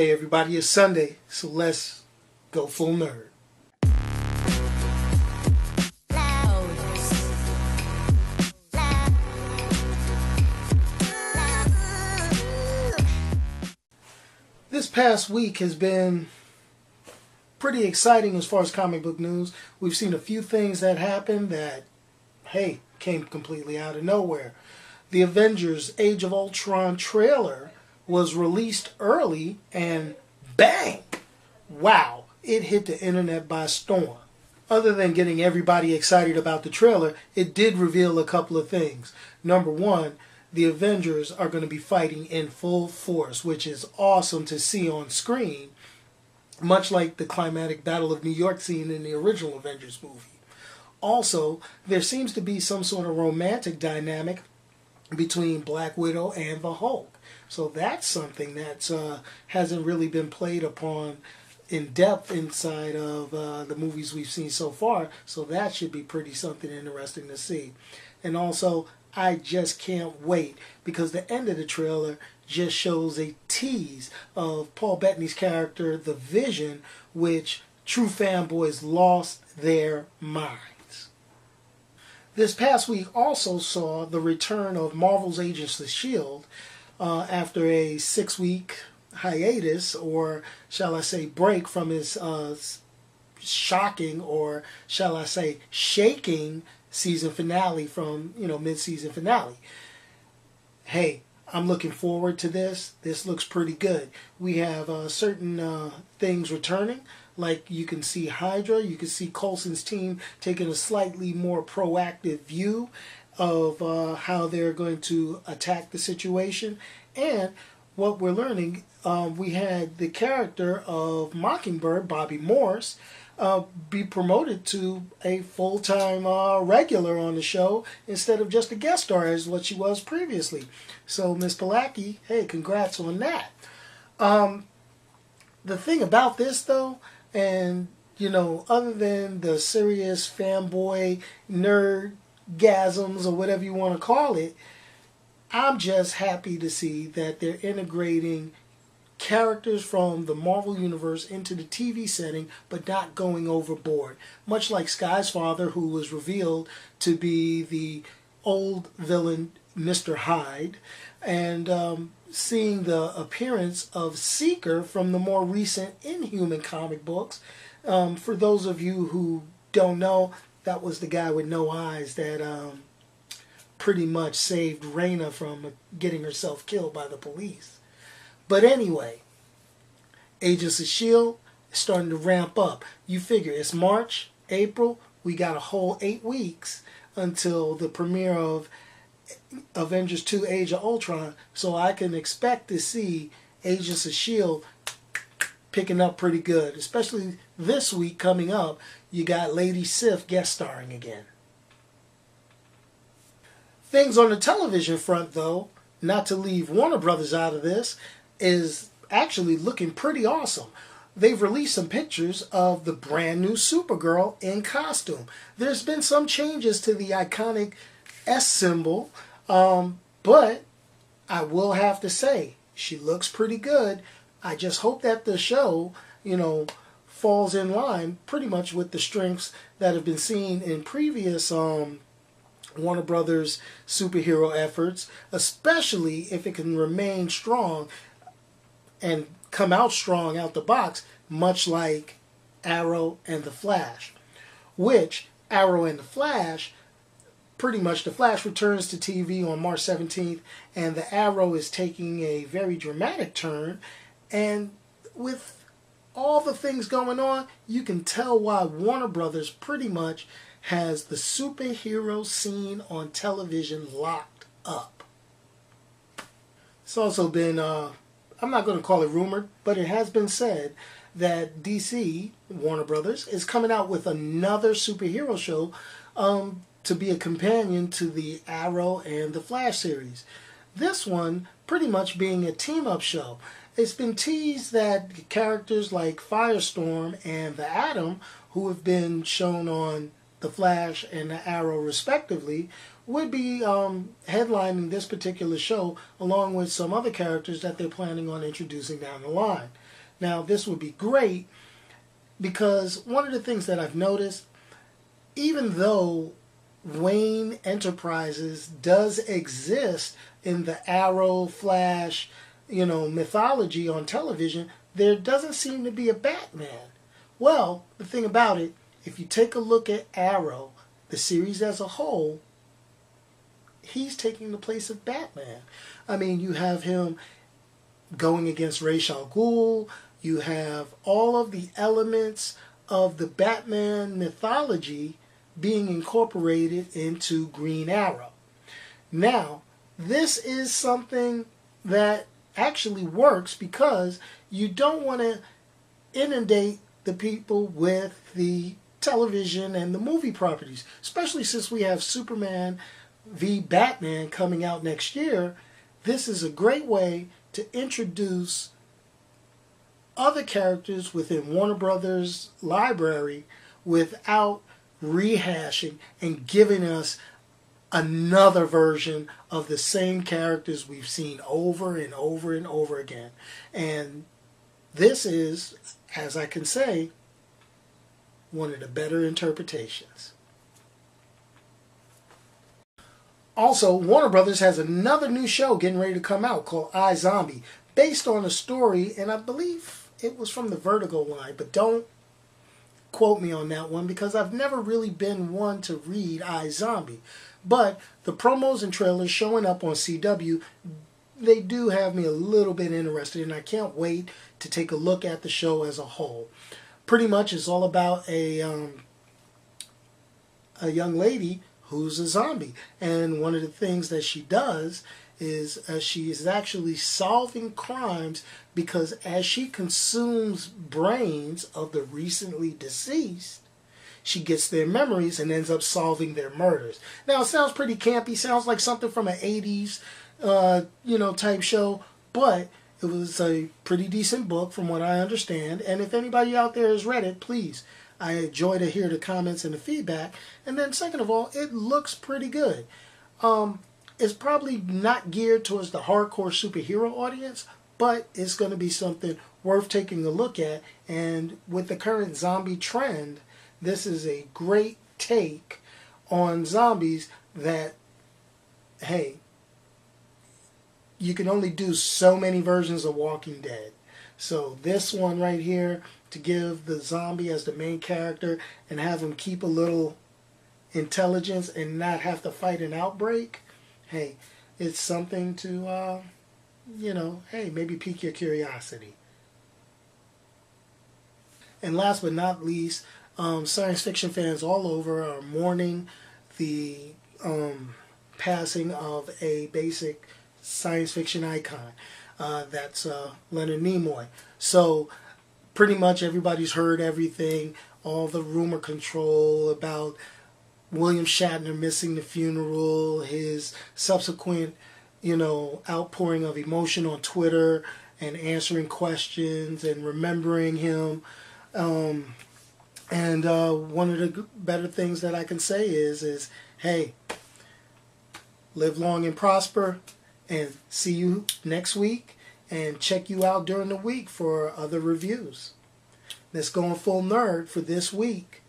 Hey everybody, it's Sunday, so let's go full nerd. This past week has been pretty exciting as far as comic book news. We've seen a few things that happened that, hey, came completely out of nowhere. The Avengers Age of Ultron trailer was released early and bang! Wow, it hit the internet by storm. Other than getting everybody excited about the trailer, it did reveal a couple of things. Number one, the Avengers are going to be fighting in full force, which is awesome to see on screen, much like the climatic Battle of New York scene in the original Avengers movie. Also, there seems to be some sort of romantic dynamic between Black Widow and the Hulk. So that's something that hasn't really been played upon in depth inside of the movies we've seen so far. So that should be pretty something interesting to see. And also, I just can't wait because the end of the trailer just shows a tease of Paul Bettany's character, the Vision, which true fanboys lost their minds. This past week also saw the return of Marvel's Agents of S.H.I.E.L.D. After a 6-week hiatus, or shall I say break from his shocking, or shall I say shaking season finale from, mid-season finale. Hey, I'm looking forward to this. This looks pretty good. We have certain things returning, like you can see Hydra, you can see Coulson's team taking a slightly more proactive view of how they're going to attack the situation. And what we're learning, we had the character of Mockingbird, Bobby Morse, be promoted to a full-time regular on the show instead of just a guest star as what she was previously. So Miss Palaki, hey, congrats on that. The thing about this though, and other than the serious fanboy nerdgasms or whatever you want to call it, I'm just happy to see that they're integrating characters from the Marvel Universe into the TV setting, but not going overboard. Much like Sky's father, who was revealed to be the old villain Mr. Hyde, and seeing the appearance of Seeker from the more recent Inhuman comic books. For those of you who don't know, that was the guy with no eyes that pretty much saved Raina from getting herself killed by the police. But anyway, Agents of S.H.I.E.L.D. is starting to ramp up. You figure it's March, April, we got a whole 8 weeks until the premiere of Avengers 2 Age of Ultron, so I can expect to see Agents of S.H.I.E.L.D. picking up pretty good. Especially this week coming up, you got Lady Sif guest starring again. Things on the television front, though, not to leave Warner Brothers out of this, is actually looking pretty awesome. They've released some pictures of the brand new Supergirl in costume. There's been some changes to the iconic S symbol, but I will have to say, she looks pretty good. I just hope that the show, falls in line pretty much with the strengths that have been seen in previous Warner Brothers superhero efforts, especially if it can remain strong and come out strong out the box, much like Arrow and the Flash. Which, Arrow and the Flash, pretty much the Flash returns to TV on March 17th, and the Arrow is taking a very dramatic turn, and with all the things going on, you can tell why Warner Brothers pretty much has the superhero scene on television locked up. It's also been, I'm not going to call it rumored, but it has been said that DC, Warner Brothers, is coming out with another superhero show to be a companion to the Arrow and the Flash series. This one pretty much being a team-up show. It's been teased that characters like Firestorm and the Atom, who have been shown on the Flash and the Arrow respectively, would be headlining this particular show along with some other characters that they're planning on introducing down the line. Now, this would be great because one of the things that I've noticed, even though Wayne Enterprises does exist in the Arrow, Flash, mythology on television, there doesn't seem to be a Batman. Well, the thing about it, if you take a look at Arrow, the series as a whole, he's taking the place of Batman. I mean, you have him going against S.H.L.E.L.D. You have all of the elements of the Batman mythology being incorporated into Green Arrow. Now, this is something that actually works because you don't want to inundate the people with the television and the movie properties, especially since we have Superman v. Batman coming out next year. This is a great way to introduce other characters within Warner Brothers' library without rehashing and giving us another version of the same characters we've seen over and over and over again. And this is, as I can say, one of the better interpretations. Also, Warner Brothers has another new show getting ready to come out called iZombie, based on a story, and I believe it was from the Vertigo line, but don't quote me on that one because I've never really been one to read iZombie. But the promos and trailers showing up on CW, they do have me a little bit interested, and I can't wait to take a look at the show as a whole. Pretty much it's all about a young lady who's a zombie, and one of the things that she does is she is actually solving crimes because as she consumes brains of the recently deceased, she gets their memories and ends up solving their murders. Now, it sounds pretty campy, sounds like something from an 80s type show, but it was a pretty decent book from what I understand, and if anybody out there has read it, please, I enjoy to hear the comments and the feedback. And then second of all, it looks pretty good. It's probably not geared towards the hardcore superhero audience, but it's going to be something worth taking a look at. And with the current zombie trend, this is a great take on zombies that, hey, you can only do so many versions of Walking Dead. So this one right here, to give the zombie as the main character and have him keep a little intelligence and not have to fight an outbreak, hey, it's something to, hey, maybe pique your curiosity. And last but not least, science fiction fans all over are mourning the passing of a basic science fiction icon. That's Leonard Nimoy. So pretty much everybody's heard everything, all the rumor control about William Shatner missing the funeral, his subsequent, outpouring of emotion on Twitter and answering questions and remembering him. And one of the better things that I can say is, hey, live long and prosper, and see you next week, and check you out during the week for other reviews. That's Goingfullnerd for this week.